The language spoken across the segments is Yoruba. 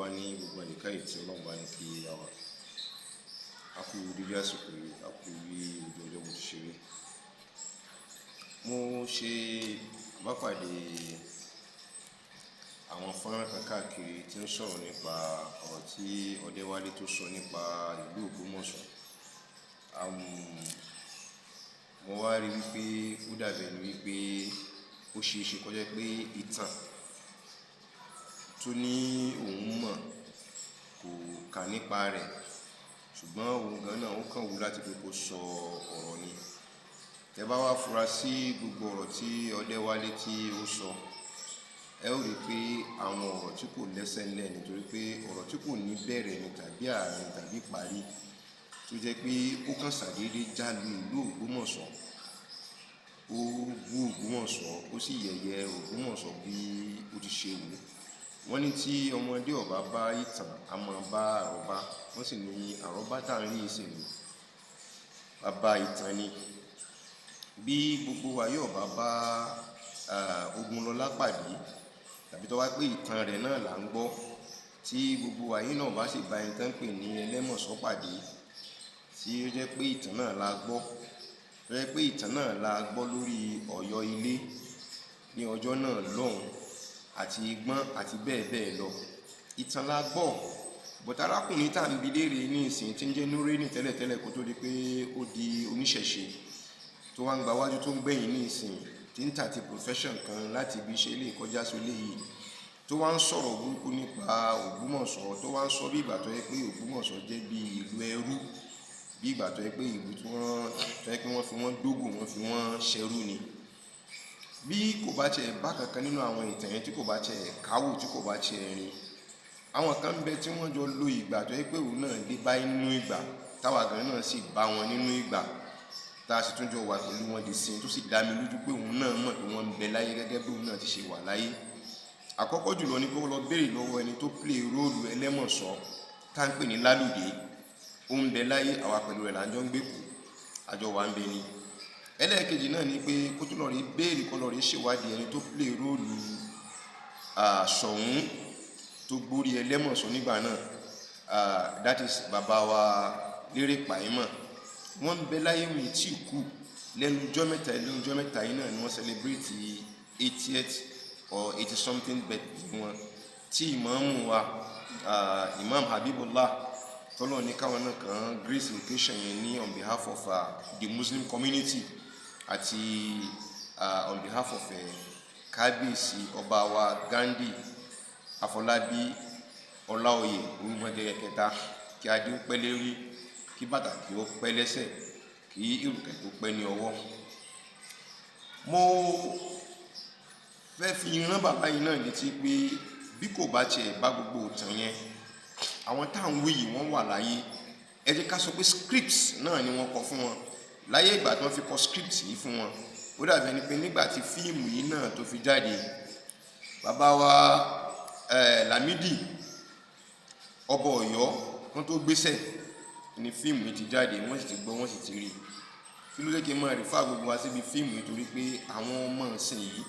wá ní gbogbo àyíká yìí tí Ọlọ́run bá ní kí a wà. A kú dídí àsìkò yìí, a kú bí ojú ọjọ́ bó ti ṣe rí. Mo ṣe àbápàdé àwọn fọ́nrán kan káàkiri tí ń sọ̀rọ̀ nípa ọ̀rọ̀ tí Odewale tó sọ nípa ìlú Ògbómọ̀ṣọ́. Mo wá rí wípé ó dàbí ẹni wípé ó ṣeé ṣe kó jẹ́ pé Itan tó ní òun mọ̀ kò kà nípa rẹ̀, ṣùgbọ́n òun gan náà ó kàn wù láti pé kó sọ ọ̀rọ̀ ni. Tẹ́ bá wá fura sí gbogbo ọ̀rọ̀ tí Odewale tí ó sọ, ẹ ó rí pé àwọn ọ̀rọ̀ tí kò lẹ́sẹ̀ ńlẹ̀ nítorí pé ọ̀rọ̀ tí kò ní bẹ̀rẹ̀ ni tàbí àárín tàbí parí, tó jẹ́ pé ó kàn ṣàdédé já lu ìlú Ògbómọ̀ṣọ́. Ó bú Ògbómọ̀ṣọ́, ó sì yẹ̀yẹ́ Ògbómọ̀ṣọ́ bí ó ti ṣe wù. Wọ́n ní tí ọmọdé ọ̀bá bá ìtàn, a máa bá àrọ́bá. Wọ́n sì ní àrọ́bá tá à ń rí ìsìnkú bàbá ìtàn ni. Bí gbogbo wa yóò bá Ogunlola pàdé, tàbí tó wá pé ìtàn rẹ̀ náà là ń gbọ́, tí gbogbo wa yìí náà bá sì bá ẹni tó ń pè ní ẹlẹ́mọ̀ṣọ́ pàdé, tí ó jẹ́ pé ìtàn náà la gbọ́, tó jẹ́ pé ìtàn náà la gbọ́ lórí Ọ̀yọ́ ilé ní ọjọ́ náà lọ́hùn, àti Igbọ́n àti bẹ́ẹ̀ bẹ́ẹ̀ lọ. Ìtàn la gbọ́, bọ̀tà arákùnrin tá à ń bi léèrè ní ìsìn tí ń jẹ́ Núrénì tẹ́lẹ̀tẹ́lẹ̀ kó tó di pé ó di oníṣẹ̀ṣe, tó wá ń gba wájú tó ń gbẹ̀yìn ní ìsìn, tí ń tàti profession kan láti ibi iṣẹ́ ilé ìkọjá sí ilé yìí, tó wá ń sọ̀rọ̀ burúkú nípa Ògbómọ̀ṣọ́, tó wá ń sọ bí ìgbà tó yẹ pé Ògbómọ̀ṣọ́ jẹ́ bí ìlú ẹrú, bí ìgbà tó yẹ pé ìlú tí wọ́n fi wọ́n dógò, wọ́n fi wọ́n ṣẹrú ni. Bí kò bá tiẹ̀ bá kankan nínú àwọn ìtàn yẹn, tí kò bá tiẹ̀ káwò, tí kò bá tiẹ̀ rìn, àwọn kan ń bẹ tí wọ́n jọ lo ìgbà tó yẹ pé òun náà dé bá nínú ìgbà, táwa gan náà sì bá wọn nínú ìgbà, tá a sì tún jọ wà pẹ̀lú wọn di sin, tó sì dá mi lójú pé òun náà mọ̀ pé wọ́n ń bẹ láyé gẹ́gẹ́ bí òun náà ti ṣe wà láyé. Àkọ́kọ́ jùlọ ni pé ó lọ béèrè lọ́wọ́ ẹni tó play róòlù ẹlẹ́mọ̀ṣọ́ tá ń pè ní Lálùdé. Ó ń bẹ láyé, àwa pẹ̀lú rẹ̀ là ń jọ ń gbé kù, àjọ wà ń bẹ ni. Ẹlẹ́ẹ̀kejì náà ni pé kó tó lọ rí béèrè, kó lọ rí ṣèwádìí ẹni tó play róòlù Ṣọ̀ún tó gbórí ẹlẹ́mọ̀ṣọ́ nígbà náà, that is bàbá wa Lérè Pàímọ̀. Wọ́n ń bẹ láyé, wọn tí kú. Lẹ́nu ọjọ́ mẹ́ta yìí náà ni wọ́n celebrate 80th or 80 something birthday wọn, tí ìmáàmù wa Imam Habibullah tọ́lọ̀ ní káwọn náà kan grace occasion yẹn ní on behalf of the Muslim community àti on behalf of kábíyèsí ọba wa Gandhi Afọlábí Ọláoyè Olúmọdé kẹta, kí adé ó pẹ́ lérí, kí bàtà kí ó pẹ́ lẹ́sẹ̀, kí ìrùkẹ̀ tó pẹ́ ní ọwọ́. Mo fẹ́ fi rán bàbá yìí náà létí pé bí kò bá tiẹ̀ bá gbogbo ìtàn yẹn, àwọn táwọn wí yìí wọ́n wà láyé. Ẹ jẹ́ ká sọ pé script náà ni wọ́n kọ fún wọn láyé ìgbà tí wọ́n fi kọ script yìí fún wọn. Ó dàbí ẹni pé nígbà tí fíìmù yìí náà tó fi jáde, bàbá wa Lámídì ọba Ọ̀yọ́ kan tó gbéṣẹ̀ ní fíìmù yìí ti jáde, wọ́n sì ti gbọ́, wọ́n sì ti rí. Kí ló jẹ́ kí n máa rí fáà gbogbo wa síbi fíìmù yìí? Torí pé àwọn ọmọ ìsìn yìí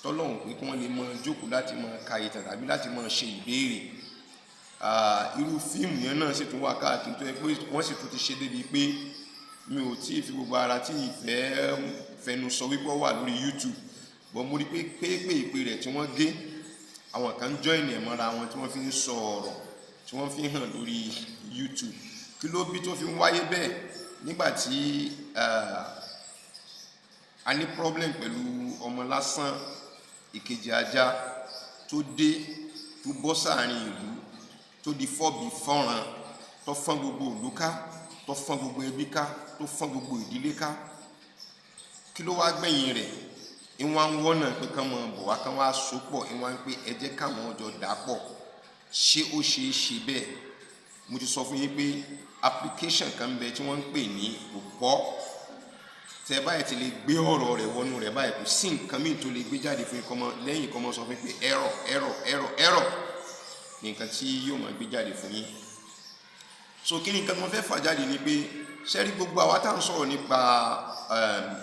tọ́lọ́hùn pé kí wọ́n lè máa jókòó láti máa ka ìtàn tàbí láti máa ṣe ìbéèrè. Irú fíìmù yẹn náà sì tún wà káàkiri tó yẹ pé wọ́n sì tún ti ṣe débi pé mi ò tí ì fi gbogbo ara tí ìfẹ́ fẹnu sọ wípé ó wà lórí YouTube, bọ́ mo rí pé ìpè rẹ̀ tí wọ́n gé, àwọn kan join ẹ̀ mọ́ra wọn tí wọ́n fi ń sọ ọ̀rọ̀ tí wọ́n fi hàn lórí YouTube. Kí ló bí tó fi ń wáyé bẹ́ẹ̀? Nígbà tí a ní problem pẹ̀lú ọmọ lásán ìkejì ajá tó dé, tó bọ́ sáàrin ìlú, tó di fọ́bi fọ́ran, tó fọ́n gbogbo ìlú ká, tó fọ́n gbogbo ẹbí ká, tó fọ́n gbogbo ìdílé ká. Kí ló wá gbẹ̀yìn rẹ̀? Ìwọ̀n ń wọ́nà pé kán mọ̀ bọ̀ wá, kán wá sopọ̀, ìwọ̀n ń pé ẹ jẹ́ káwọn ọjọ́ dàpọ̀. Ṣé ó ṣeé ṣe bẹ́ẹ̀? Mo ti sọ fún yín pé application kan bẹ tí wọ́n ń pè ní òpó. Tẹ́ báyìí ti lè gbé ọ̀rọ̀ rẹ̀ wọnú rẹ̀ báyìí, kò sí nǹkan míì tó lè gbé jáde fún ìkọmọ lẹ́yìn kọmọ sọ fún pé error ní nǹkan tí yóò máa gbé jáde fún yín. So kí ni nǹkan tí mo fẹ́ fà jáde ni pé ṣẹ́rí gbogbo àwa tá à ń sọ̀rọ̀ nípa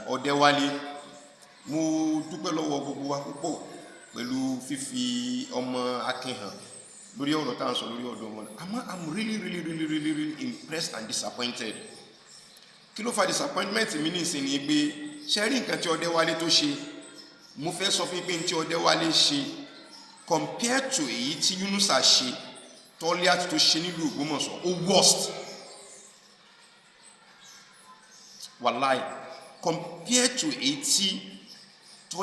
Odewale, mo dúpẹ́ lọ́wọ́ gbogbo wa púpọ̀ pẹ̀lú fífi ọmọ akin hàn lórí ọ̀rọ̀ tá à ń sọ lórí ọ̀dọ̀ wọn. I'm really impressed and disappointed. Kí ló fa disappointment mi nísìn ni pé ṣe rí nǹkan tí Odewale tó ṣe, mo fẹ́ sọ fún pé tí Odewale ṣe compared to èyí tí Yunusa ṣe Lati tó ṣe nílùú Ògbómọ̀ṣọ́ ó worst. Wallahi, compared to èyí tí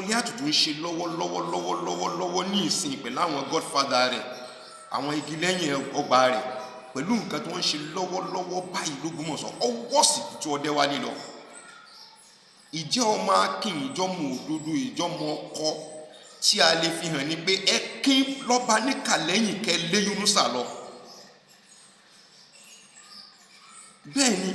Lati tó ń ṣe lọ́wọ́ ní ìsìn pẹ̀lú àwọn godfather rẹ̀, àwọn igi lẹ́yìn ọgbà rẹ̀, pẹ̀lú nǹkan tó ń ṣe lọ́wọ́ báyìí l'Ógbómọ̀ṣọ́ ó worst tí Odewale lọ. Ìjẹ́ ọmọ akin, ìjọ́mọ òdodo, ìjọ́mọ ọkọ tí a lè fi hàn ní pé ẹ kín lọ́ba níkà lẹ́yìn kẹ lé Yunusa lọ. Bẹ́ẹ̀ ni,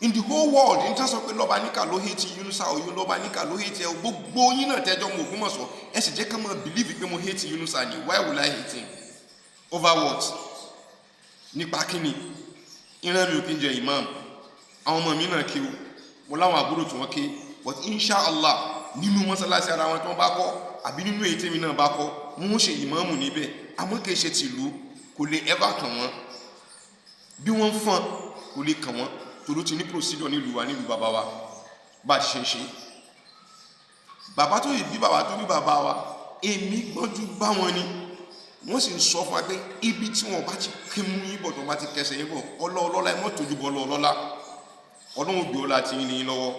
in the whole world, ní tán sọ pé lọ́ba níkà ló hate Yunusa, òyìn lọ́ba níkà ló hate ẹ, gbogbo yín náà tẹ́jọ́ mọ Ògbómọ̀ṣọ́, ẹ sì jẹ́ ká máa believe pé mo hate Yunusa ni. Why will I hate him? Over what? Nípa kíni? Ìran mi ò kí ń jẹ imam, àwọn ọmọ mi náà kí o, mo láwọn àbúrò tí wọ́n ké, but inshallah nínú mọ́sálásí ara wọn tí wọ́n bá kọ́ àbí nínú èyí tèmi náà bá kọ́ wọ́n ṣe ìmáàmù níbẹ̀, àmọ́ kìí ṣe tìlú, kò lè ever kàn wọ́n. Bí wọ́n fọ́n kò lè kàn wọ́n, torí ti ní procedure nílùú wa, nílùú bàbá wa bá ṣe ń ṣe. Bàbá tó yìí bí bàbá tó bí bàbá wa, èmi gbọ́njú bá wọn ni, wọ́n sì ń sọ fún wa pé ibi tí wọ́n bá ti ké mú yín bọ̀ tó bá ti kẹsẹ̀ yín bọ̀ ọlọ́ọ̀lọ́lá ẹ mọ́ tójú bọ́ ọlọ́ọ̀lọ́lá, ọlọ́run gbé ọlá ti ní lọ́wọ́.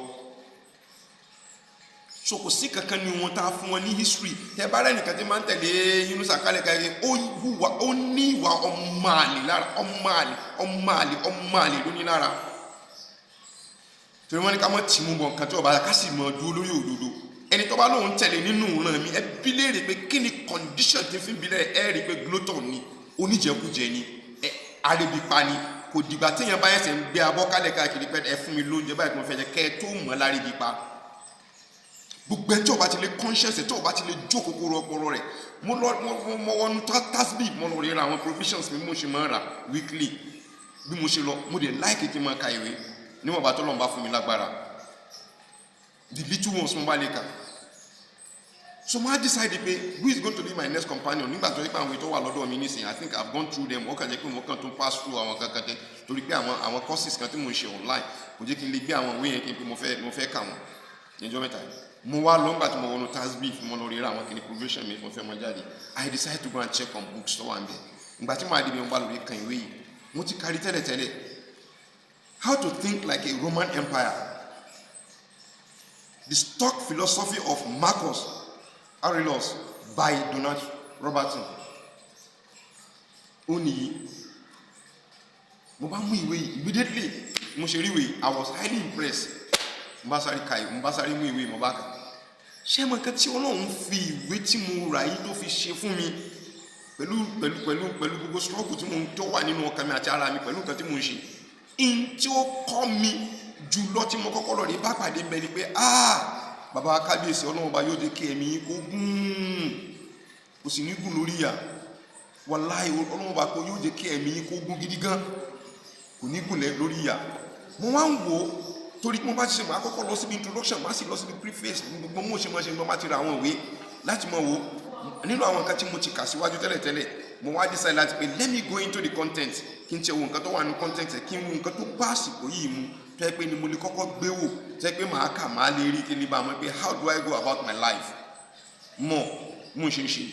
So kò sí kankan ní wọn tá fún wọn ní history. Tẹ bá rẹ̀ nìkan tí máa ń tẹ̀lé Yunusa kálẹ̀kálẹ̀, ó ní ìwà ọmọ àlè lára, ọmọ àlè ló ní lára. Torí wọ́n ní ká mọ́ tì mú bọ̀ nǹkan tí ọba ká sì mọ̀ dúró lórí òdodo. Ẹni tó bá lóun tẹ̀lé nínú ìran mi, ẹ bí léèrè pé kí ni condition tí fi ń bilẹ̀ ẹ rí pé glutton ni, oníjẹkújẹ ni, arébipa ni. Kò dìgbà téèyàn bá ẹsẹ̀ ń gbé abọ́ kálẹ̀ káàkiri pé ẹ fún mi lóúnjẹ báyìí tí mo fẹ́ jẹ kẹ́ ẹ tó mọ̀ lárébipa. Gbogbo ẹ tí ọba ti lè conscience, tí ọba ti lè jó kòkòrò ọpọlọ rẹ̀, mo wọnú tasbi, mo lọ rí ra àwọn provisions mi, mo ṣe máa ń rà weekly. Bí mo ṣe lọ, mo dẹ̀ like kí n máa ka ìwé níwọ̀n bá tọ́lọ́run bá fún mi lágbára. The little ones mo bá lè kà. So I decided pé who is going to be my next companion? Nígbà tó yẹ pé àwọn ètò wà lọ́dọ̀ mi nísìnyí, I think I've gone through them. Wọ́n kàn jẹ́ pé mo kàn tún pass through àwọn kankan tẹ́ torí pé àwọn courses kan tí mo ń ṣe online kò jẹ́ kí n lè gbé àwọn ìwé yẹn kí n pé mo fẹ́ kà wọ́n níjọ́ mẹ́ta yìí. Mo wá lọ nígbà tí mo wọnú tasbi fún mo lọ rí ra àwọn kìnnì provision mi mo fẹ́ mọ jáde. I decided to go and check on books tó wà ń bẹ̀. Ìgbà tí mo àdìbí mo bá lórí kan ìwé yìí, mo ti kárí tẹ́lẹ̀tẹ́lẹ̀. How to think like a Roman Empire. The stock philosophy of Marcus Aurelius by Donald Robertson. Ó nìyí. Mo bá mú ìwé yìí immediately mo ṣe rí ìwé, I was highly impressed. Mo bá sáré mú ìwé mo bá kà. Ṣé mo kàn tí Ọlọ́run fi ìwé tí mo rà yìí tó fi ṣe fún mi pẹ̀lú gbogbo struggle tí mo ń tó wà nínú ọkàn mi àti ara mi pẹ̀lú nǹkan tí mo ń ṣe. In tí ó kọ́ mi jùlọ tí mo kọ́kọ́ lọ rí bá pàdé bẹ́ẹ̀ ni pé bàbá kábíyèsí Ọlọ́run bá yóò jẹ́ kí ẹ̀mí kó gùn, kò sì ní gùn lórí ìyà. Wàláhì Ọlọ́run bá kó yóò jẹ́ kí ẹ̀mí kó gùn gidi gan, kò ní gùn lórí ìyà. Mo wá ń wò ó torí mo bá ti ṣe máa kọ́kọ́ lọ síbi introduction, máa sì lọ síbi preface, gbogbo mo ṣe máa ṣe gbọ́n bá ti ra àwọn ìwé láti mọ̀ wò nínú àwọn nǹkan tí mo ti kà síwájú tẹ́lẹ̀tẹ́lẹ̀. Mo wá decide láti pé let me go into the content, kí n ṣe wo nǹkan tó wà ní content ẹ̀, kí n wo nǹkan tó bá àsìkò yìí mu tó yẹ pé ni mo lè kọ́kọ́ gbé wò tó yẹ pé màá kà máa lè rí kí n lè bá mọ̀ pé how do I go about my life mo ṣe ń ṣe.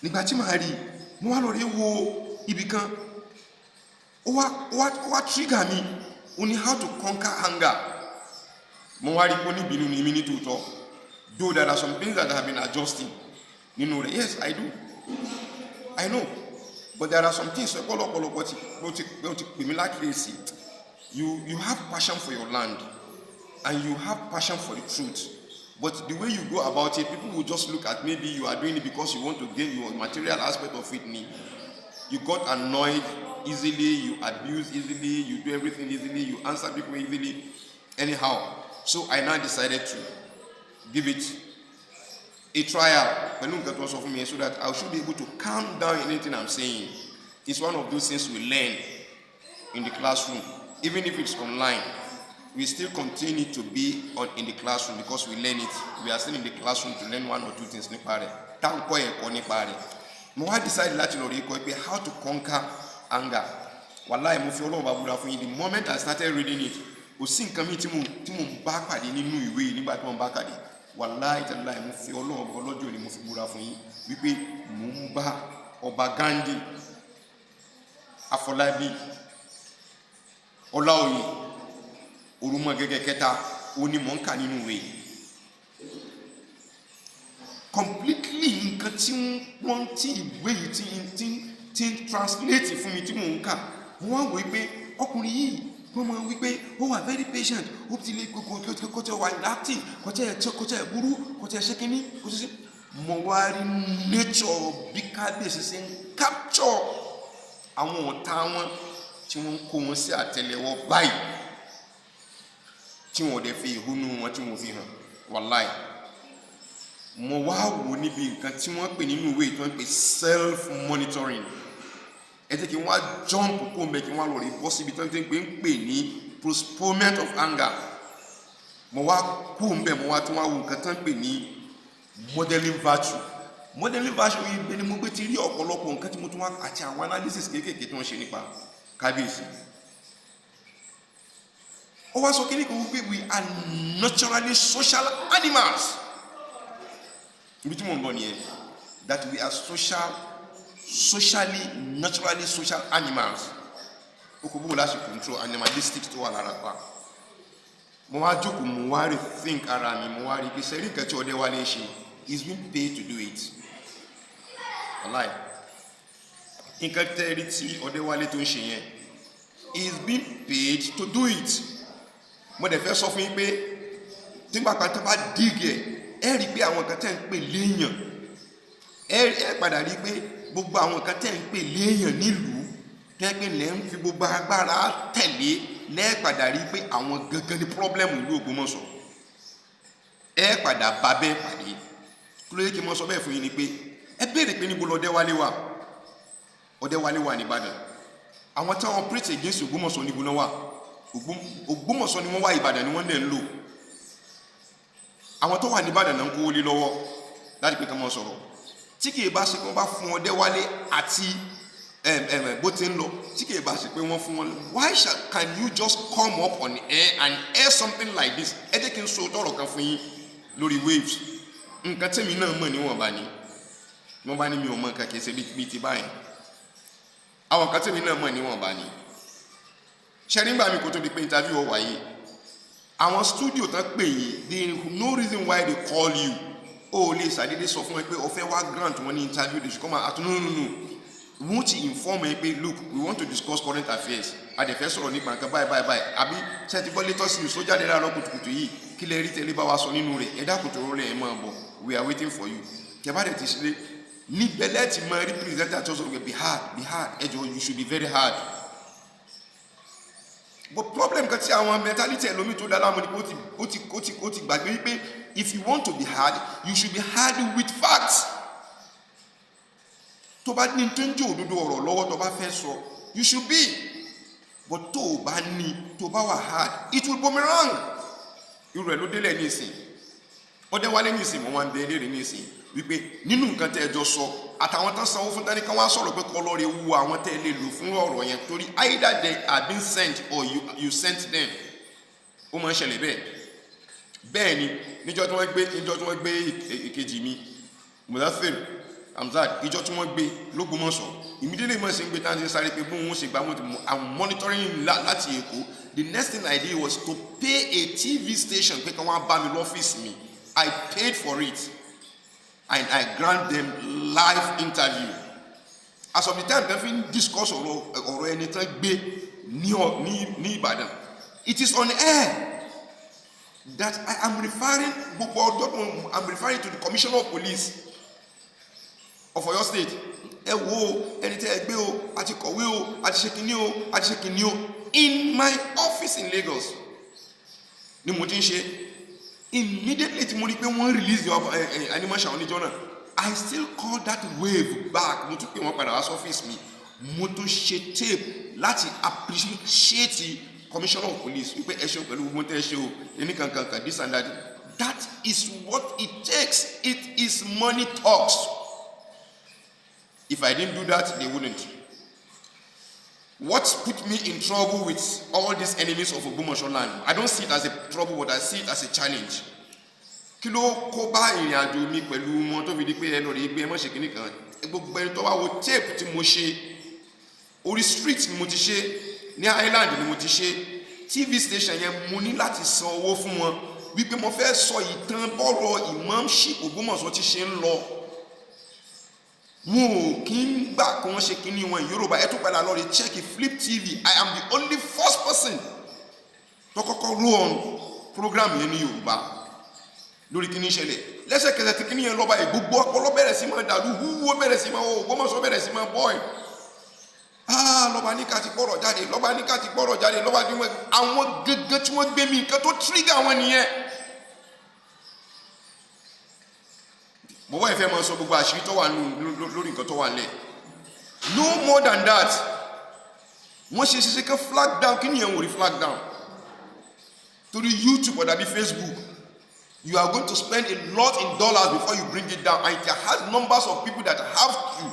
Nígbà tí màá rí mo wá lọ rí wo ibì kan, ó wá trigger mi, ó ní how to conquer anger. Mo wá rí pé oníbínú ni mí ní tòótọ́, though there are some things that I have been adjusting nínú rẹ̀. Yes, I do, I know, but there are some things ọ̀pọ̀lọpọ̀ tí ó ti pè mí lákìrèsí. You have passion for your land and you have passion for the truth, but the way you go about it, people will just look at maybe you are doing it because you want to gain your material aspect of it. You got annoyed easily, you abuse easily, you do everything easily, you answer people easily anyhow. So I now decided to give it a trial so that I should be able to calm down anything I'm saying. It's one of those things we learn in the classroom. Even if it's online, we still continue to be in the classroom because we learn it. We are still in the classroom to learn one or two things. mo wá decide láti lọ rí kọ́ pé how to conquer anger. Wallahi mo fi Ọlọ́run bá búra fún yín, the moment I started reading it, kò sí nǹkan mi tí mo bá pàdé nínú ìwé yìí nígbà tí mo bá pàdé. Wallahi tallahi mo fi Ọlọ́run ọlọ́jọ́ ni mo fi búra fún yín wípé mo ń bá Ọba Gandhi, Afọlábí, Ọláoyè, Orúmọgẹ́gẹ́ kẹta oní mò ń kà nínú ìwé yìí. Completely nǹkan tí wọ́n ti ìwé yìí tí ń translate fún mi tí mò ń kà, mo wá wò pé ọkùnrin yìí wọ́n máa wí pé ó wà very patient, ó ti lè kọ́tẹ́ wà active, kọ́tẹ́ burú, kọ́tẹ́ ṣe kínní, kọ́tẹ́ ṣe. Mo wá rí nature bí kábíyèsí ṣe ń capture àwọn ọ̀tá wọn tí wọ́n ń kó wọn sí àtẹ́lẹwọ́ báyìí tí wọ́n dẹ̀ fi ìhónú wọn tí wọ́n fi hàn. Wallahi mo wá wò níbi nǹkan tí wọ́n pè nínú ìwé tí wọ́n pè self monitoring. Ẹ jẹ́ kí wọ́n á jump kó mbẹ́ kí wọ́n á lọ rí bọ́ síbi tí wọ́n ti ń pè ní postponement of anger. Mo wá kó mbẹ́ mo wá tún wá wo nǹkan tí wọ́n pè ní modeling virtue. Modeling virtue yìí bẹ́ẹ̀ ni mo gbé ti rí ọ̀pọ̀lọpọ̀ nǹkan tí mo tún wá àti àwọn analysis kéékèèké tí wọ́n ṣe nípa kábíyèsí. Ó wá sọ kí ni kò wípé we are naturally social animals. Ibi tí mo ń bọ̀ nìyẹn, that we are socially naturally social animals. O kò bó láti control animalistic tó wà lára pa. Mo wá jókòó mo wá rethink ara mi, mo wá rí pé sẹ́rí nǹkan tí Odewale ṣe, he's been paid to do it. Wallahi nǹkan tẹ́rí tí Odewale tó ń ṣe yẹn, he's been paid to do it. Mo dẹ̀ fẹ́ sọ fún yín pé tí gbàgbà tó bá dig ẹ rí pé àwọn nǹkan tẹ́ ń pè léèyàn, ẹ padà rí pé gbogbo àwọn nǹkan tẹ́ ń pè léèyàn nílùú tẹ́gbẹ́ lẹ́ ń fi gbogbo agbára tẹ̀lé, lẹ́ padà rí pé àwọn gangan ní pọ́blẹ́mù ìlú Ògbómọ̀ṣọ́. Ẹ padà bá bẹ́ẹ̀ pàdé. Kí ló yẹ kí n mọ sọ bẹ́ẹ̀ fún yín ni pé ẹ béèrè pé níbo l'Odewale wà. Odewale wà ní Ìbàdàn. Àwọn táwọn operate against Ògbómọ̀ṣọ́ níbo náà wà. Ògbómọ̀ṣọ́ ni wọ́n wá, Ìbàdàn ni wọ́n dẹ̀ ń lò. Àwọn tó wà ní Ìbàdàn náà ń kówó lé lọ́wọ́ láti pé ká mọ́ sọ̀rọ̀. Tí kìí bá ṣe pé wọ́n bá fún Odewale àti bó ti ń lọ, tí kìí bá ṣe pé wọ́n fún wọn, why can you just come up on air and air something like this? Ẹ jẹ́ kí n sọ tọrọ kan fún yín lórí waves. Nǹkan tẹ́mi náà mọ̀ níwọ̀n bá ní. Wọ́n bá ní mi ò mọ̀ nǹkan kìí ṣe bí ti báyìí. Àwọn nǹkan tẹ́mi náà mọ̀ níwọ̀n bá ní. Ṣé nígbà mi kò tó di pé interview ọ wáyé? Àwọn studio tán pè yìí, there is no reason why they call you. O lè ṣàdédé sọ fún ẹ pé o fẹ́ wá grant wọn ní interview, they should come out. No. Wọ́n ti inform ẹ pé look, we want to discuss current affairs. A dẹ̀ fẹ́ sọ̀rọ̀ nípa nǹkan báyìí. Àbí ṣe ti gbọ́ latest news tó jáde láàárọ̀ kùtùkùtù yìí, kí lẹ rí tẹ́lẹ̀ bá wa sọ nínú rẹ̀, ẹ dákun tó rọlẹ̀ ẹ máa bọ̀, we are waiting for you. Kẹ̀bá dẹ̀ ti ṣe níbẹ̀ lẹ́ẹ̀tì máa rí presenter tó sọ pé be hard, ẹ jọ̀ọ́ you should be very hard. But problem kan tí àwọn mentality ẹlòmíì tó dára mọ́ ni pé ó ti gbàgbé wípé if you want to be hard, you should be hard with facts. Tó bá ní tó ń jẹ́ òdodo ọ̀rọ̀ lọ́wọ́ tó bá fẹ́ sọ, you should be. But tó o bá ní, tó bá wà hard, it will boomerang. Irú ẹ̀ ló délẹ̀ ní ìsìn. Odewale ní ìsìn, mo wá ń bẹ léèrè ní ìsìn wípé nínú nǹkan tẹ́ ẹ jọ sọ àtàwọn tán sanwó fún tání kan wá sọ̀rọ̀ pé kọ́ lọ́ọ́ rẹ̀ wu àwọn tẹ́ ẹ lè lò fún ọ̀rọ̀ yẹn torí either they are being sent or you sent them. Ó máa ń ṣẹlẹ̀ bẹ́ẹ̀. Bẹ́ẹ̀ ni níjọ́ tí wọ́n gbé ìkejì mi Mudathir Hamzat, ìjọ tí wọ́n gbé l'Ógbómọ̀ṣọ́, immediately mo ṣe ń gbé tán ṣe sáré pé bóun ó ṣe gbà I'm monitoring láti Èkó. The next thing I did was to pay a TV station pé kí wọ́n bá mi lọ́fíìsì mi. I paid for it. And I grant them live interview. As of the time they fin discuss ọ̀rọ̀ ẹni tán gbé ní Ìbàdàn, it is on air that I am referring to the Commissioner of Police of Oyo State. Ẹ wo ẹni tẹ́ ẹ gbé o, àti kọ̀wé o, àti ṣe kìíní o, in my office in Lagos ni mo ti ń ṣe. Immediately tí mo rí pé wọ́n release the animation oníjọ́ náà, I still call that wave back. Mo tún pè wọ́n padà wá sọ́fíìsì mi, mo tún ṣe tape láti appreciate the Commissioner of Police wípé ẹ ṣe pẹ̀lú gbogbo tẹ́ ẹ ṣe o, ẹni kankan this and that. That is what it takes. It is money talks. If I didn't do that, they wouldn't. What put me in trouble with all these enemies of Ogbomoso land? I don't see it as a trouble, but I see it as a challenge. Kí ló kó bá ìrìn àjò mi pẹ̀lú wọn tó fi di pé ẹ lọ rí gbé ẹ mọ́ ṣe kìíní kan. Gbogbo ẹni tó wá wo tape tí mo ṣe, orí street ni mo ti ṣe, ní island ni mo ti ṣe, TV station yẹn mo ní láti san owó fún wọn wípé mo fẹ́ sọ ìtàn bọ́rọ̀ imamship Ògbómọ̀ṣọ́ ti ṣe ń lọ. Mo kì í gbà kí wọ́n ṣe kíní wọn Yorùbá. Ẹ tún padà lọ rí check Flip TV. I am the only first person tó kọ́kọ́ roll on program yẹn ní Yorùbá lórí kíní ṣẹlẹ̀. Lẹ́sẹ̀kẹsẹ̀ tí kíní yẹn lọ́ba gbogbo ọpọlọ bẹ̀rẹ̀ sí máa dàrú, wúwo bẹ̀rẹ̀ sí máa wọ Ògbómọ̀ṣọ́ bẹ̀rẹ̀ sí máa bọ́ ẹ̀. Lọ́ba ní ká ti gbọ́rọ̀ jáde, lọ́ba ní ká ti gbọ́rọ̀ jáde, lọ́ba ní wọ́n àwọn gẹ́gẹ́ tí wọ́n gbé mi nǹkan tó trigger wọn nìyẹn. Bọ́wọ́ ìfẹ́ máa sọ gbogbo àṣírí tó wà lórí nǹkan tó wà nílẹ̀. No more than that. Wọ́n ṣe kẹ́ flag down, kí nìyẹn wò rí flag down? Torí YouTube or dàbí Facebook, you are going to spend a lot in dollars before you bring it down, and it has numbers of people that have you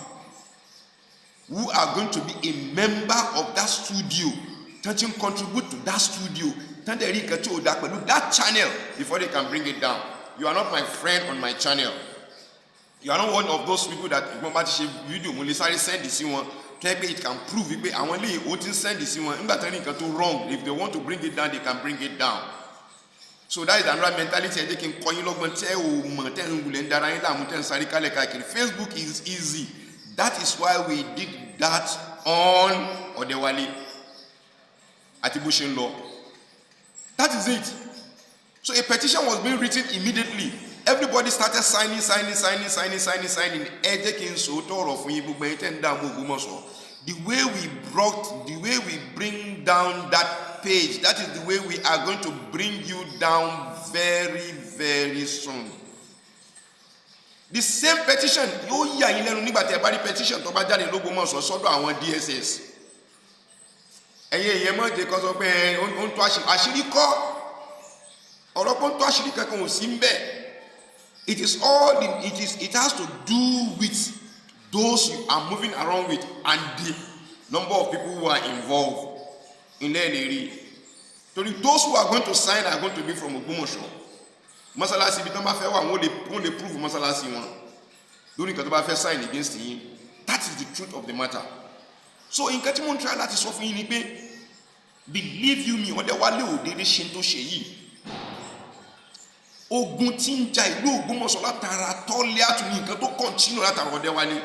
who are going to be a member of that studio, that can contribute to that studio, that channel before they can bring it down. You are not my friend on my channel. You are not one of those people that if one share video, when they send this one, it can prove it. I want to send this one. If wrong, if they want to bring it down, they can bring it down. So that is another mentality. They can call you Facebook is easy. That is why we did that on Odewale Atibushin law. That is it. So a petition was being written immediately. Everybody started signing. The way we bring down that page, that is the way we are going to bring you down very, very soon. The same petition, yóò yà yín lẹ́nu nígbà tí ẹ bá rí petition tó bá jáde l'Ógbómọ̀ṣọ́ sọ́dọ̀ àwọn DSS. Ẹ̀yin mọ̀ jẹ́ kó sọ pé ó ń tó àṣírí kọ́. Ọ̀rọ̀ pé ó ń tó àṣírí kankan ò sí ńbẹ̀. It has to do with those you are moving around with and the number of people who are involved in the area. So those who are going to sign are going to be from Ogbomoso. Masalasi bi tán bá fẹ́ wà wọ́n lè prove masalasi wọn. Lórí nǹkan tó bá fẹ́ sign against yín. That is the truth of the matter. So nǹkan tí mo ń try láti sọ fún yín ni pé believe you me, Odewale ò dédé ṣe tó ṣe yìí. Ogun tí ń ja ìlú Ògbómọ̀ṣọ́ látara tọ́lé àtúnyìn nǹkan tó continue látara Odewale.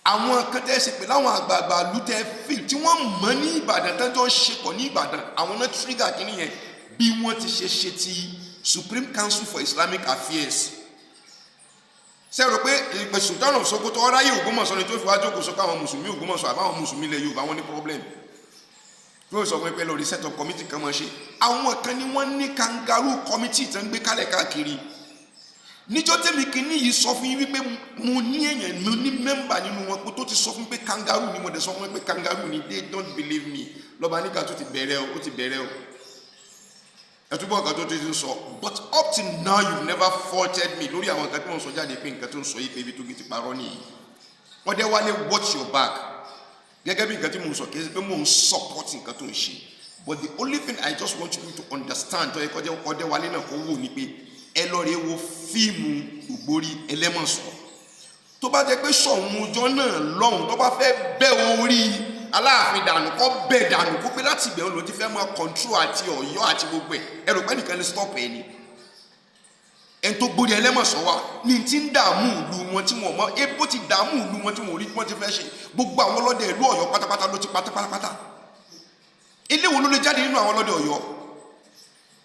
Àwọn kan tẹ́ ṣe pé láwọn àgbààgbà lútẹ́ fíl tí wọ́n mọ̀ ní Ìbàdàn tán jọ ń ṣe pọ̀ ní Ìbàdàn, àwọn náà trigger kìíní yẹn bí wọ́n ti ṣe ti Supreme Council for Islamic Affairs. Ṣé rò pé Sultan of Sokoto ọ̀ráyè Ògbómọ̀ṣọ́ ni tó fi wá jókòó sọ káwọn mùsùlùmí Ògbómọ̀ṣọ́ àbáwọn mùsùlùmí ilẹ̀ Yorùbá wọn ní problem. Wọ́n sọ pé lórí set up committee kan máa ṣe. Àwọn kan ni wọ́n ní kangaroo committee tán gbé kálẹ̀ káàkiri. Níjọ́ tẹ́mi kìíní yìí sọ fún yín wípé mo ní èèyàn mo ní mẹ́mbà nínú wọn pé tó ti sọ fún pé kangaroo ni mo dẹ̀ sọ fún pé kangaroo ni they don't believe me. Lọ́ba nígbà tó ti bẹ̀rẹ̀ o, ó ti bẹ̀rẹ̀ o. Ẹ̀túbọ̀ nǹkan tó ti ń sọ. But up till now you've never faulted me lórí àwọn nǹkan tí wọ́n sọ jáde pé nǹkan tó ń sọ yìí pé ibi tó ti parọ́ nìyí. Odewale watch your back. Gẹ́gẹ́ bí nǹkan tí mo ń sọ kì í ṣe pé mo ń support nǹkan tó ń ṣe. But the only thing I just want you to understand tó yẹ kó jẹ́ Odewale náà kó wò ni pé ẹ lọ rè wo fíìmù Ògbórí Ẹlẹ́mọ̀ṣọ́. Tó bá jẹ́ pé Ṣọ̀ún ọjọ́ náà lọ́hùn tó bá fẹ́ bẹ́ orí Alaafin dànù kó bẹ́ dànù kó pé láti ibẹ̀ ló ti fẹ́ máa control àti Ọ̀yọ́ àti gbogbo ẹ̀. Ẹ rò pé nìkan lè stop ẹ ni. Ẹni tó gbórí Ẹlẹ́mọ̀ṣọ́ wa ní ti ń dààmú ìlú wọn tí wọ́n mọ̀ ebó ti dààmú ìlú wọn tí wọ́n rí wọ́n ti fẹ́ ṣe gbogbo àwọn ọlọ́dẹ ìlú Ọ̀yọ́ pátápátá ló ti pátápátá. Ilé wo ló lè jáde nínú àwọn ọlọ́dẹ Ọ̀yọ́?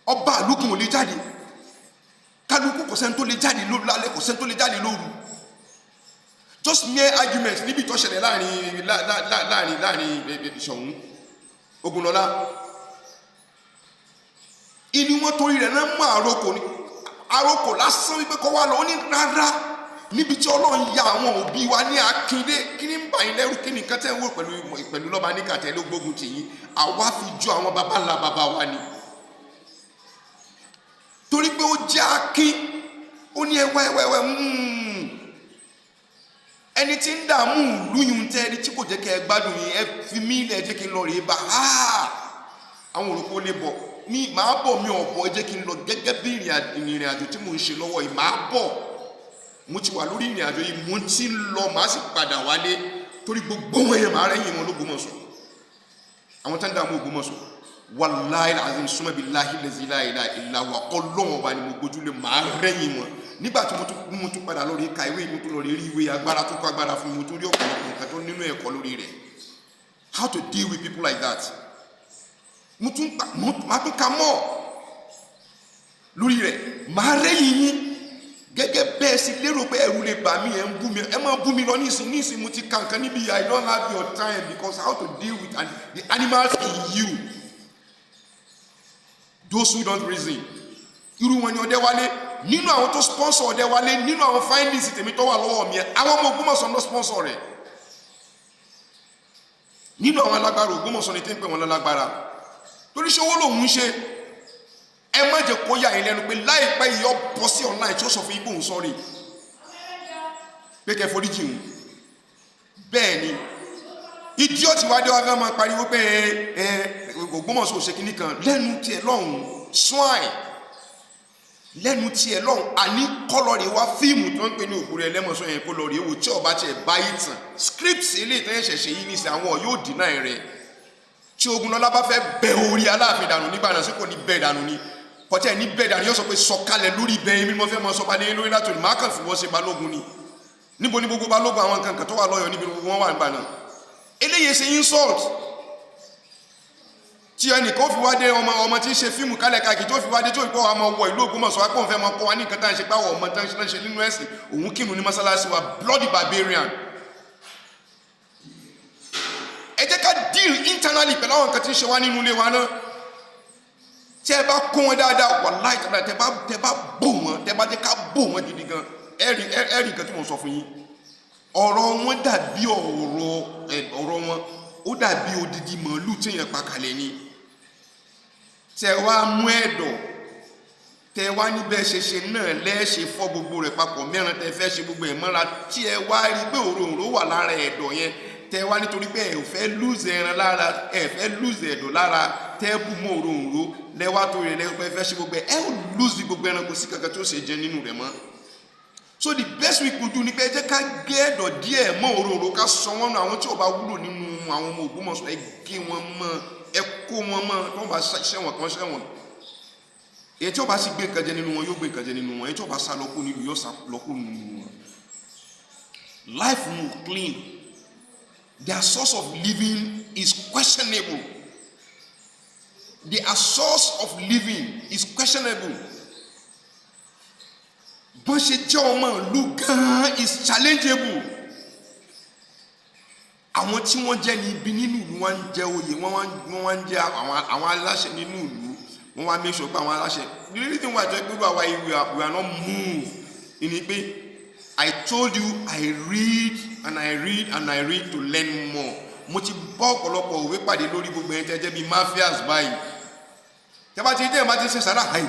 Ọba àlùkùn ò lè jáde. Kálukú kò sẹ́ni tó lè jáde lóru lálẹ́, kò sẹ́ni tó lè jáde lóru. Just mere arguments níbi tó ṣẹlẹ̀ láàrin Ṣọ̀ún Ogunlola. Ìní wọn torí rẹ̀ náà mú àrokò lásán wípé kọ́ wá lọ ní rárá níbi tí Ọlọ́run ya àwọn òbí wa ní akíndé kí ní ń bà yín lẹ́rù kí nìkan tẹ́ ń wò pẹ̀lú lọ́ba ní kàtẹ́ ló gbógun tì yín àwa fi ju àwọn baba ńlá baba wa ni. Torí pé ó jẹ́ akín ó ní ẹwẹ́ ẹni tí ń dààmú lóyún tẹ́ ẹni tí kò jẹ́ kẹ́ ẹ gbádùn yín ẹ fi mí lẹ̀ jẹ́ kí n lọ rèé bá àwọn òrùkọ lè bọ̀ ní màá bọ̀ mi ọ̀bọ̀ ẹ jẹ́ kí n lọ gẹ́gẹ́ bí ìrìn àjò tí mò ń ṣe lọ́wọ́ yìí màá bọ̀ mo ti wà lórí ìrìn àjò yìí mo ti lọ màá sì padà wálé torí gbogbo wọn yẹn màá rẹ́yìn wọn l'Ógbómọ̀ṣọ́ àwọn tẹ́ ń dààmú Ògbómọ̀ṣọ́ wàláì azim súnmọ́ bí láhì lẹ́sí láìlá ìlàwà ọlọ́wọ́n wa ni mo gbójúlé màá rẹ́yìn wọn nígbà tí mo tún padà lórí ka ìwé mo tún lórí rí ìwé agbára tó kọ agbára fún mi mo tún rí ọ̀pọ̀lọpọ̀ nǹkan tó nínú ẹ̀kọ́ lórí rẹ̀ how to deal with people like that máa tún ka mọ́ lórí rẹ̀ máa rẹ́yìn yín gẹ́gẹ́ bẹ́ẹ̀ sí lérò pé ẹ̀rù lè bà mí ẹ̀ ń bú mi ẹ máa bú mi lọ nísìn mo ti kàǹkan níbi I don't have your time because how to deal with the animals in you those who don't reason irú wọn ni Odewale nínú àwọn tó sponsor Odewale nínú àwọn findings tèmi tó wà lọ́wọ́ mi àwọn ọmọ Ògbómọ̀ṣọ́ ló sponsor rẹ̀ nínú àwọn alágbára Ògbómọ̀ṣọ́ ni tí ń pè wọn lálágbára torí ṣe owó lòun ń ṣe ẹ má jẹ́ kó yà yín lẹ́nu pé láìpẹ́ yìí ọ bọ́ sí online tí ó sọ fún ipò òun sọ́rí pé kẹ́ foríjì òun bẹ́ẹ̀ ni ìdí ọ̀tí wádé wá fẹ́ máa pariwo pé Ògbómọ̀ṣọ́ ṣe kíní kan lẹ́nu tiẹ̀ lọ́hùn swine lẹ́nu tiẹ̀ lọ́hùn àní kọ́lọ́rì wá fíìmù tó ń pè ní Ògbúrò Ẹlẹ́mọ̀ṣọ́ yẹn kó lọ́ọ̀rì èwò tí ọba tiẹ̀ bá Ìtàn script ilé ìtàn ẹ̀ṣẹ̀ṣẹ̀ yìí nìsín àwọn yóò dínà rẹ̀ tí Ogunlola bá fẹ́ bẹ orí Aláàfin dànù nígbà náà sí kò ní bẹ́ẹ̀ dànù ni kọtẹ́ ní bẹ́ẹ̀ dànù yóò sọ pé sọ̀kalẹ̀ lórí ibẹ̀ yẹn mímọ́ fẹ́ mọ́ sọ́ba ní lórí látòrí má kàn fi wọ́n ṣe balógun ni níbo ní gbogbo balógun àwọn nǹkan kan tó wà lọ́yọ̀ níbi wọ́n wà nígbà náà eléyìí ṣe insult tí ẹnìkan fi wádé ọmọ tí ń ṣe fíìmù kálẹ̀ káàkiri tó fi wádé tó ìpọ́ ọmọ wọ ìlú Ògbómọ̀ṣọ́ wá pọ̀ fẹ́ mọ́ kọ́ wá ní nǹkan tá à ń ṣe páwọ̀ ọmọ tá ń ṣe nínú ẹ̀sìn òun kírun ní mọ́sálásí wa bloody barbarian ẹ jẹ́ ká deal internally pẹ̀lú àwọn nǹkan tí ń ṣe wá nínú ilé wa náà tí ẹ bá kó wọn dáadáa wàláhì tẹ bá bò wọn tẹ bá jẹ́ ká bò wọn gidi gan ẹ̀rí nǹkan tí mo sọ fún yín ọ̀rọ̀ wọn dàbí ọ̀rọ̀ wọn ó dàbí odidi màálù tí èèyàn pa kalẹ̀ ni tẹ wá mú ẹ̀dọ̀ tẹ wá níbẹ̀ ṣe náà lẹ́ẹ̀ṣẹ̀ fọ́ gbogbo rẹ̀ papọ̀ mẹ́rin tẹ fẹ́ ṣe gbogbo ẹ̀ mọ́ra tí ẹ wá rí pé òróǹro wà lára ẹ̀dọ̀ yẹn tẹ wá nítorí pé ẹ ò fẹ́ lùzẹ̀ ẹran lára ẹ fẹ́ lùzẹ̀ ẹ̀dọ̀ lára tẹ bù mọ́ òróǹro lẹ́wà tó rẹ̀ lẹ́wọ́ fẹ́ ṣe gbogbo ẹ ò lùzì gbogbo ẹran kò sí kankan tó ṣe jẹ nínú rẹ̀ mọ́. So the best we could do ni pé ẹ jẹ́ ká gé ẹ̀dọ̀ díẹ̀ mọ́ òróǹro ká sọ wọ́n nù àwọn tí ò bá wúlò nínú àwọn ọmọ Ògbómọ̀ṣọ́ ẹ gé wọn mọ́ ẹ kó wọn mọ́ tí wọ́n bá ṣẹ̀wọ̀n kan ṣẹ̀wọ̀n èyí tí ó bá sì gbé nǹkan jẹ nínú wọn yóò gbé nǹkan jẹ nínú wọn èyí tí ó bá sá lọ́kù nínú yóò sá lọ́kù nínú wọn. Life will clean. Their source of living is questionable. Their source of living is questionable. Bọ́n ṣe jẹ́ ọmọ ìlú gan-an is challengeable. Àwọn tí wọ́n jẹ́ ní ibi nínú ìlú wọ́n ń jẹ oyè wọ́n wá ń jẹ àwọn aláṣẹ nínú ìlú wọ́n wá make sure pé àwọn aláṣẹ. The reason why I tell you why we are not moved in it pé I told you I read and I read and I read to learn more. Mo ti bọ́ ọ̀pọ̀lọpọ̀ òwe pàdé lórí gbogbo ẹni tẹ́jẹ́ bíi mafias báyìí. Tẹ́bá ti dé ẹ̀ máa ti ṣe sàrà haì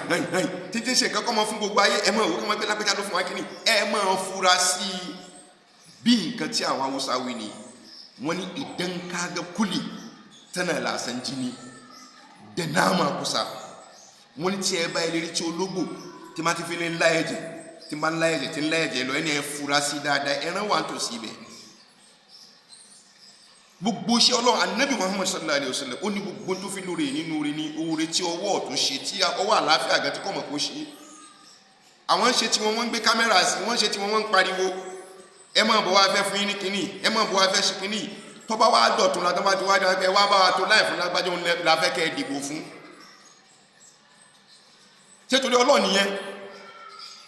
títí ṣe nǹkan kọ́ mọ́ fún gbogbo ayé ẹ̀ mọ̀ òwe kọ́ mọ́ pé lápẹ́jà ló fún wa kíní ẹ̀ mọ̀ fura sí bí nǹkan tí àwọn Haúsá wí ni wọ́n ní idan kaga kuli tana lasan jini da nama kusa wọ́n ní tí ẹ bá ẹlẹ́rí tí ológbò tí máa ti fi lé ńlá ẹ̀jẹ̀ tí máa ńlá ẹ̀jẹ̀ tí ńlá ẹ̀jẹ̀ lọ ẹni ẹ fura sí dáadáa ẹran wà tó sí ibẹ̀ gbogbo ṣe Ọlọ́run Ànábì Muhammad sallallahu alayhi wa sallam ó ní gbogbo tó fi lóore nínú oore ní oore tí ọwọ́ ọ̀tún ṣe tí ọwọ́ àlàáfíà gan tí kò mọ̀ kó ṣe àwọn ṣe tí wọ́n ń gbé kámẹ́rà sí wọ́n ṣe tí wọ́n ń pariwo ẹ máa bọ̀ wá fẹ́ fún yín ní kínní ẹ máa bọ̀ wá fẹ́ ṣe kínní tó bá wá dọ̀tún la tó bá ti wá dọ̀ ẹ wá bá wa tó láì fún lágbájọ́ la fẹ́ kẹ́ ẹ dìbò fún ṣé torí Ọlọ́run nìyẹn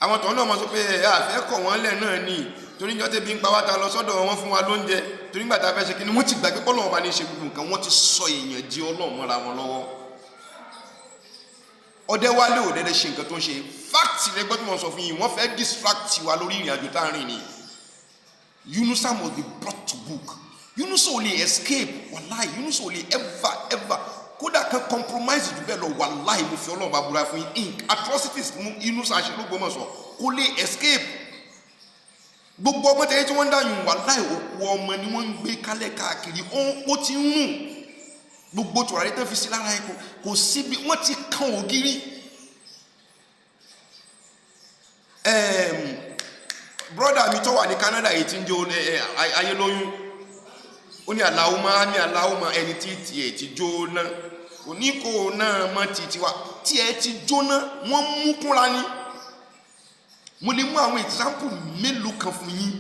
àwọn tó náà mọ̀ sọ pé àfẹ́ kọ̀ wọ́n lẹ̀ náà ní torí ìjọ́ tẹ́bí ń pa wá ta lọ sọ́dọ̀ wọn fún wa lóúnjẹ torí nígbà tá a fẹ́ ṣe kínní wọ́n ti gbàgbé pé Ọlọ́run bá ní ṣe gbogbo nǹkan wọ́n ti sọ èèyàn di Ọlọ́run mọ́ra wọn lọ́wọ́ Odewale ò dédé ṣe nǹkan tó ń ṣe fact lẹ́gbẹ́ tó mọ̀ sọ fún yín wọ́n fẹ́ distract wa lórí ìrìn àjò tá a rìn ni Yunusa must be brought to book. Yunusa ò lè escape wàláì Yunusa ò lè ever kódà kan compromise jù bẹ́ẹ̀ lọ wàláì mo fi Ọlọ́run bá búra fún yín atrocities Yunusa ṣe l'Ógbómọ̀ṣọ́ kò lè escape gbogbo ọmọ tẹ́yẹ tí wọ́n ń dáyùn wà láì òkú ọmọ ni wọ́n ń gbé kálẹ̀ káàkiri ó ti ń rùn gbogbo tùràrí tán fi sí lára ẹ̀kọ́ kò síbi wọ́n ti kan ògiri. Brọ́dà mi tó wà ní Canada yìí ti ń jẹ́ ayélóyún ó ní aláwọ̀mọ́ ẹni tí tiẹ̀ ti jóná kò ní kó náà mọ́ tiwa tiẹ̀ ti jóná wọ́n mú kúnra ni. Mo lè mú àwọn example mélòó kan fún yín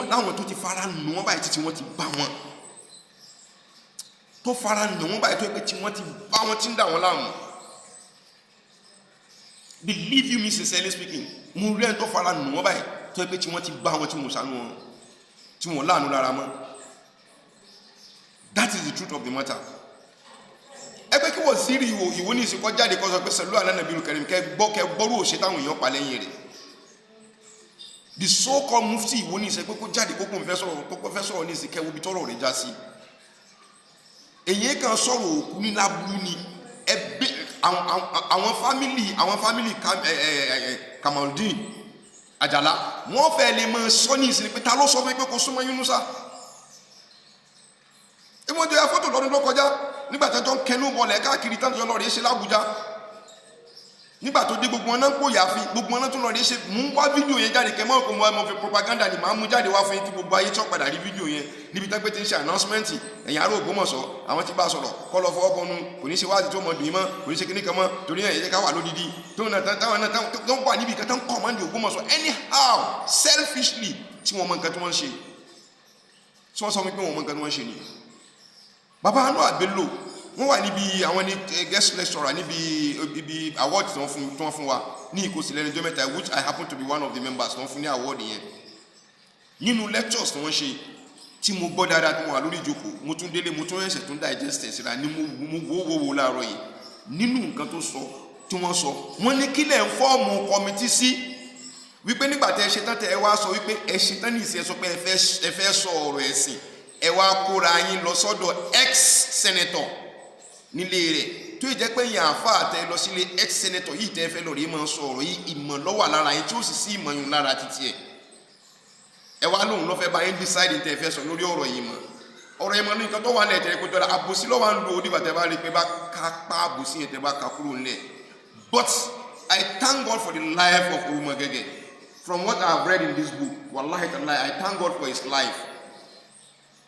láwọn tó ti fara nù wọ́n báyìí títí wọ́n ti bá wọn tó fara nù wọ́n báyìí tó pé tí wọ́n ti bá wọn tí ń dà wọ́n láàmú. Believe you me sincerely speaking, mo rí ẹni tó fara nù wọ́n báyìí tó pé tí wọ́n ti bá wọn tí wọ́n ṣàánú wọn tí wọ́n láàánú lára mọ́. That is the truth of the matter. Ẹgbẹ́ kí wọ́n sí rí ìwò ní ìsìnkọ́ jáde kọ́ sọ pé sẹ̀lú àlánàbí kẹrin kẹgbọ́rú òṣè táwọn èèyàn pa lẹ́yìn rẹ̀. The so-called mufti ìwò ní ìsìnkọ́ kó jáde kó fẹ́ sọ̀rọ̀ ní ìsìnkẹ́ ibi tọ́rọ̀ rẹ̀ já sí. Èyí kan sọ̀rọ̀ òkú ní lábúrú ni ẹbí àwọn fámìlì Kamaldeen Àjàlá wọ́n fẹ́ lè mọ sọ ní ìsìnkẹ́ pé ta ló sọ pé kò súnmọ́ Yunusa. Ìwọ́n jẹ́ fọ́tò lọ́dún tó kọjá nígbà tó jọ ń kẹnu bọ̀lẹ̀ káàkiri tán tó lọ rí ṣe l'Àbújá nígbà tó dé gbogbo ọ̀nà ń pò yàfi gbogbo ọ̀nà tó lọ rí ṣe mú ń wá fídíò yẹn jáde kẹmọ́ ọkọ̀ mọ́ fi propaganda ni máa mú jáde wá fún yín tí gbogbo ayé tí ó padà rí fídíò yẹn níbi tán pé ti ń ṣe announcement ẹ̀yìn ará Ògbómọ̀ṣọ́ àwọn tí bá sọ̀rọ̀ kọ́ lọ fọwọ́ bọnu kò ní ṣe wáàdì tó mọ̀ dùn yín mọ́ kò ní ṣe kíní kan mọ́ torí ẹ̀ yẹ ká wà lódìdí tó ń wà níbi kan tán command Ògbómọ̀ṣọ́ anyhow selfishly tí wọ́n mọ nǹkan tí wọ́n ń ṣe tí wọ́n sọ wípé wọ́n mọ nǹkan tí wọ́n ń ṣe ni. Bàbá Anu Abello wọ́n wà níbi àwọn ní guest lecturer níbi award tí wọ́n fún wa ní Ìkòsí lẹ́nu ọjọ́ mẹ́ta which I happen to be one of the members tí wọ́n fún ní award yẹn. Nínú lectures tí wọ́n ṣe tí mo gbọ́ dáadáa tí mo wà lórí ìjókòó mo tún délé mo tún ẹ̀ṣẹ̀ tún digest síra ní mo wò láàárọ̀ yìí nínú nǹkan tó sọ tí wọ́n sọ wọ́n ní kílẹ̀ ń fọ́ọ̀mù kọ́mítì sí wípé nígbà tẹ́ ẹ ṣe tán tẹ́ ẹ wá sọ wípé ẹ ṣe tán ní ìsìn ẹ sọ pé ẹ fẹ́ sọ ọ̀rọ̀ ẹ̀sìn ẹ wá kóra yín lọ sọ́dọ̀ ex-senator nílé rẹ̀ tó yìí jẹ́ pé yàn àfa àtẹ lọ sílé ex-senator yìí tẹ́ fẹ́ lọ rí máa sọ ọ̀rọ̀ yìí ìmọ̀ lọ́wọ́ lára yín tí ó sì sí ìmọ̀ yín lára títí ẹ̀ ẹ wá lóhùn lọ́fẹ́ bá yín decide tẹ́ fẹ́ sọ lórí ọ̀rọ̀ yìí mọ̀ ọ̀rọ̀ yìí mọ̀ ní nǹkan tó wà lẹ̀ tẹ́ kó tọ́ra àbòsí lọ́wọ́ ń lo onígbà tẹ́ bá rí pé bá ká pa àbòsí yẹn tẹ́ bá ká kúrò ńlẹ̀. But I thank God for the life of Oruma Gege. From what I have read in this book, wallahi tallahi, I thank God for his life.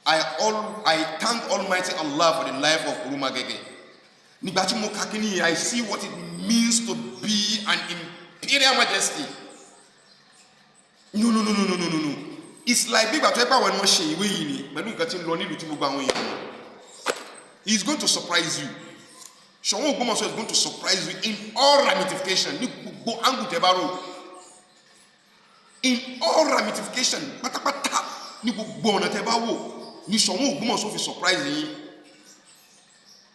I thank Almighty Allah for the life of Oruma Gege. Nígbà tí mo kà kíní, I see what it means to be an imperial majesty. No. It's like big but when one ṣe ìwé yìí ni pẹ̀lú nǹkan tí ń lọ nílùú tí gbogbo àwọn èèyàn. He is going to surprise you. Ṣọ̀wọ́n Ògbómọ̀ṣọ́ is going to surprise you in all ramification ní gbogbo angle tẹ́ bá rò. In all ramification pátápátá ní gbogbo ọ̀nà tẹ́ bá wò ní Ṣọ̀wọ́n Ògbómọ̀ṣọ́ fi surprise yín.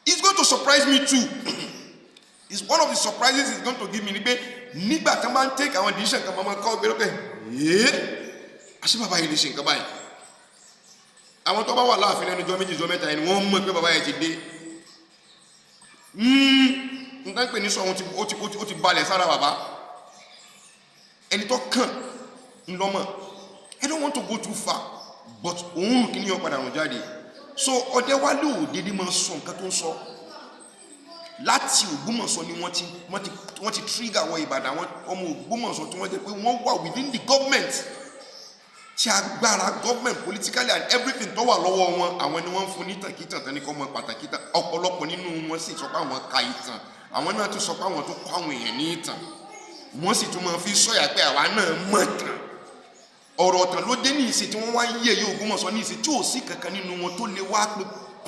He's going to surprise me too. It's one of the surprises he's going to give me. Nígbà tí wọ́n bá ń take àwọn decision kan máa kọ́ gbẹ́rọ́ pé àṣé bàbá yìí lè ṣe nǹkan báyìí. Àwọn tó bá wà láàfin lẹ́nu ọjọ́ méjì ọjọ́ mẹ́ta ni wọ́n mọ̀ pé bàbá yẹn ti dé. Nǹkan pè ní sọ ó ti balẹ̀ sára bàbá. Ẹni tó kàn ń lọ́mọ̀. I don't want to go too far but òun kì ní ọ̀padà rùn jáde. So Odewale ò dédé máa sọ nǹkan tó ń sọ. Láti Ògbómọ̀ṣọ́ ni wọ́n ti trigger wọ Ìbàdàn àwọn ọmọ Ògbómọ̀ṣọ́ tí wọ́n jẹ́ pé wọ́n wà within the government. Tí agbára government politically and everything tó wà lọ́wọ́ wọn àwọn ni wọ́n ń fún ní tàkìtàn tán ní kọ́ mọ pàtàkì tán ọ̀pọ̀lọpọ̀ nínú wọn sì sọ pé àwọn ka ìtàn àwọn náà tún sọ pé àwọn tó kọ́ àwọn èèyàn ní ìtàn wọ́n sì tún máa fi sọ̀yà pé àwa náà mọ̀ tán ọ̀rọ̀ ọ̀tàn ló dé ní ìsìn tí wọ́n wá yẹ̀ yóò Ògbómọ̀ṣọ́ ní ìsìn tí ò sí kankan nínú wọn tó lè wá pé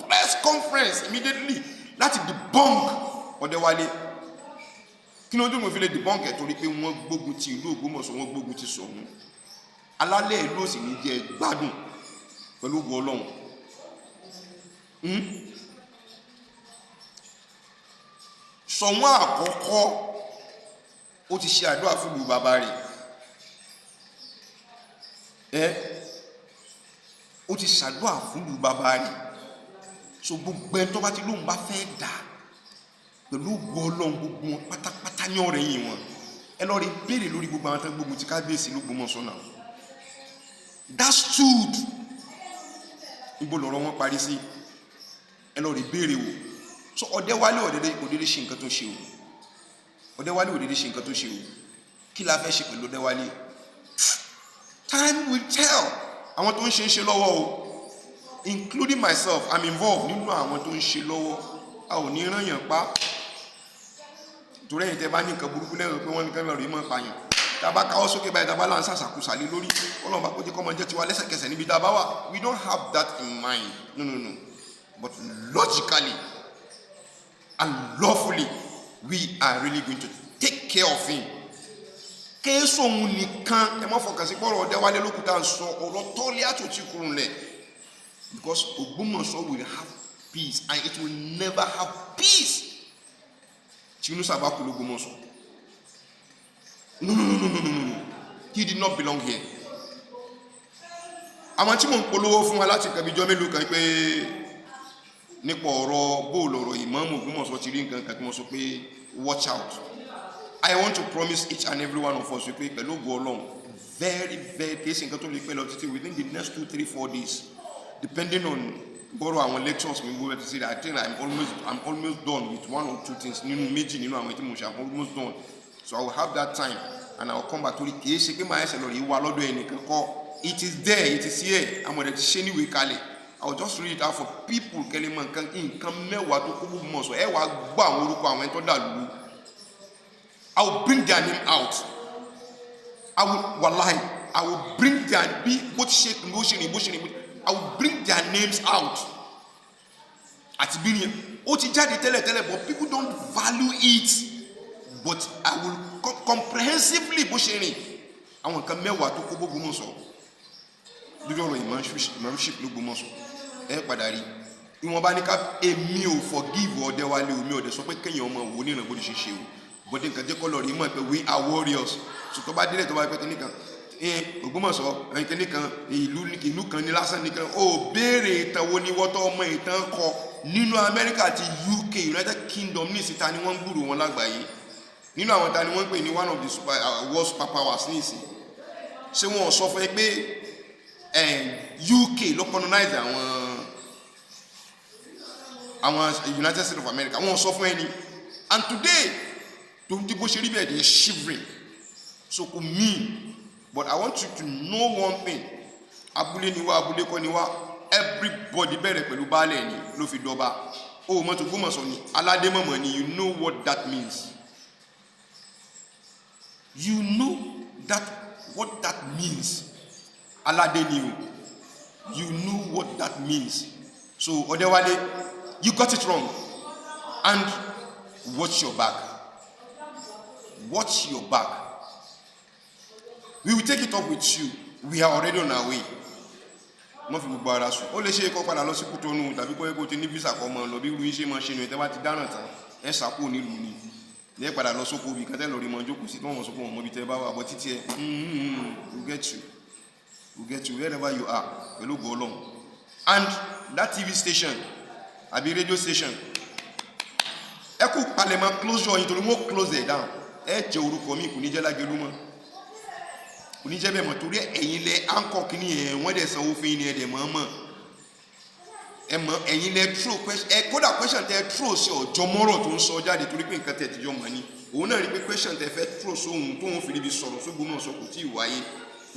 press conference immediately láti debunk Odewale kí ló dé mo fi lè debunk ẹ̀ torí pé wọ́n gbógun ti ìlú Ògbómọ̀ṣọ́ wọ́n gbógun ti Ṣọ̀ún alálẹ̀ ìlú òsì ní jẹ́ gbádùn pẹ̀lú ògo Ọlọ́run. Ṣọ̀ún àkọ́kọ́ ó ti ṣe àdúrà fún ìlú bàbá rẹ̀ ó ti ṣàdúrà fún ìlú bàbá rẹ̀ so gbogbo ẹni tó bá ti lóun bá fẹ́ dà pẹ̀lú ògo Ọlọ́run gbogbo wọn pátápátá ní ọ̀rẹ́ yìí wọn ẹ lọ rí béèrè lórí gbogbo àwọn tó gbógun ti kábíyèsí l'Ógbómọ̀ṣọ́ náà that stood ibo lọ́rọ̀ wọn parí sí ẹ lọ rí béèrè wò. So Odewale òdèdè ṣe nǹkan tó ṣe o, Odewale òdèdè ṣe nǹkan tó ṣe o, kí la fẹ́ ṣe pẹ̀lú Odewale? Time will tell. Àwọn tó ń ṣe lọ́wọ́ o, including myself, I'm involved nínú àwọn tó ń ṣe lọ́wọ́. A ò ní rán yàn pa torí ẹ̀yin tẹ́ bá ní nǹkan burúkú lẹ́rọ pé wọ́n nìkan lọ rí mọ́ pààyàn. Tá a bá káwọ́ sókè báyìí tá a bá là ń sàṣàkóso lé lórí Ọlọ́run bá kó jẹ́ kó máa jẹ́ tiwa lẹ́sẹ̀kẹsẹ̀ níbi tá a bá wà. We don't have that in mind. No. But logically and lawfully, we are really going to take care of him. Kéésù òun nìkan ẹ má fọkàn sí pọ̀rọ̀ Odewale lókùtà ń sọ ọ̀rọ̀ tọ́lé àtúntì kúrò lẹ̀. Because Ògbómọ̀ṣọ́ will have peace and it will never have peace. Tinusa bá kú l'Ògbómọ̀ṣọ́. No. He did not belong here. Àwọn tí mò ń polówó fún wa láti kẹbíjọ́ mélòó kan pé nípa ọ̀rọ̀ bóòlù ọ̀rọ̀ ìmáàmù Ògbómọ̀ṣọ́ ti rí nǹkan kan tí mo sọ pé watch out. I want to promise each and every one of us pé pẹ̀lú ògo Ọlọ́run very kéésì nǹkan tó lè pẹ́ lọ títí within the next 2, 3, 4 days depending on gbọ́rọ̀ àwọn lectures mi gbọ́ ẹ ti say that I think I'm almost done with 1 or 2 things nínú méjì nínú àwọn tí mo ṣe I'm almost done, so I will have that time and I will come back torí kìí ṣe pé màá ẹsẹ̀ lọ rí wa lọ́dọ̀ ẹnìkan kọ́. It is there, it is here. I'm going to ṣe níwèé kalẹ̀. I will just read it out for people. Kẹ́lẹ́ mọ̀ nǹkan mẹ́wàá tó kó gbogbo mọ̀ sọ ẹ wàá gbọ́ àwọn orúkọ àwọn ẹni tó dà lulu. I will bring their name out. I will bring their bó ti ṣe bó ṣe rìn. I will bring their names out. Àti bí ni ó ti jáde tẹ́lẹ̀ but people don't value it. But I will comprehensively bó ṣe rìn àwọn nǹkan mẹ́wàá tó kó gbogbo mọ̀ sọ. Lórí ọ̀rọ̀ imamship ló gbọmọ̀ sọ ẹ padà rí ìwọ̀nba ní ká èmi ò forgive Odewale omi ọ̀dẹ̀ sọ pé kéèyàn ọmọ òwò ní ìrìnàbó ṣe ṣe o bọ́dé nǹkan jẹ́ kọ́lọ̀ rí mọ̀ pé we are warriors. So tó bá délẹ̀ tó bá pẹ́ kìnnìkan Ògbómọ̀ṣọ́ ẹ̀yìn kìnnìkan ìlú kan ní lásán nìkan ó béèrè ìtàn wo ni wọ́n tọ́ ọmọ ìtàn kọ nínú Amẹ́ríkà àti UK United Kingdom ní ìsìta ni wọ́n ń gbúrò wọn lágbàáyé nínú àwọn ta ni wọ́n ń pè ní one of the world superpowers ní ìsìn. Ṣé wọ́n sọ fún ẹ pé UK ló colonize àwọn United States of America wọ́n sọ fún ẹni and today tó ń dìbò ṣe rí bẹ́ẹ̀ they shivering. So kò mean but I want you to know one thing abúlé ni wá abúlé kọ́ ni wá everybody bẹ̀rẹ̀ pẹ̀lú baálẹ̀ ni ló fi dọba o mọ́tò Ògbómọ̀ṣọ́ ni aládé mọ̀mọ́ ni you know what that means. You know what that means. Aládé ni o. You know what that means. So Odewale, you got it wrong. And watch your back. Watch your back. We will take it up with you. We are already on our way. Mo fi gbogbo ara sùn. Ó lè ṣe kó padà lọ sí Kútọ́nù tàbí kó yẹ kó ti ní visa kọ́ mọ́ lọ bí irú iṣẹ́ máa ṣe nù ẹ̀ tẹ́ bá ti dáná tán ẹ̀ sàkó nílùú ni. Ní ẹ̀ padà lọ sóko bí kẹ́tẹ́ lórí mọ́ jókòó sí tí wọ́n mọ̀ sóko wọn mọ́ bí tẹ́ bá wà bọ́ títí ẹ̀ we'll get you wherever you are pẹ̀lú ògo Ọlọ́run. And that TV station àbí radio station ẹ kú palẹ̀mọ́ closure yìí torí wọ́n close it down ẹ jẹ́ orúkọ mi kò ní jẹ́ Lágelú mọ́ kò ní jẹ́ bẹ́ẹ̀ mọ́ torí ẹ̀yin lẹ anchor kìíní ẹ̀ wọ́n dẹ̀ sanwó fún yín ni ẹ̀ dẹ̀ mọ́ ẹ̀yin lẹ throw question kódà question tẹ throw sí ọjọ́ mọ́rọ̀ tó ń sọ jáde torí pé nǹkan tẹ̀ ti jọ mọ́ ni òun náà rí pé question tẹ fẹ́ throw sóhun tó ń fi níbi sọ̀rọ̀ sógbó náà sọ kò tí ì wáyé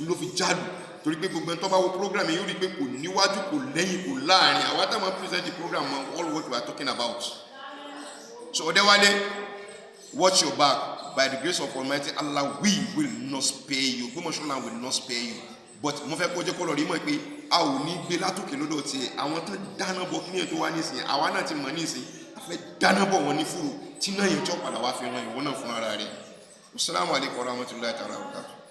ló fi jádù torí pé gbogbo ẹni tó bá wo program yìí ó rí pé kò níwájú kò lẹ́yìn kò láàrin àwa táwọn present the program all what we are talking about. So Odewale, watch your back. By the grace of Almighty Allah, we will not spare you. Ògbómọ̀ṣọ́ will not spare you. But mo fẹ́ kó jẹ́ kó lọ rí mọ̀ pé a ò ní gbé látòkè lọ́dọ̀ tiẹ̀ àwọn tó dáná bọ̀ kí ní ètò wa nísìnyí àwa náà ti mọ̀ nísìnyí a fẹ́ dáná bọ̀ wọn ní fúru tí náà yẹn tó padà wá fi ran ìwọ náà fún ara rẹ̀. Assalamu alaikum warahmatullahi ta'ala wabarakatuh.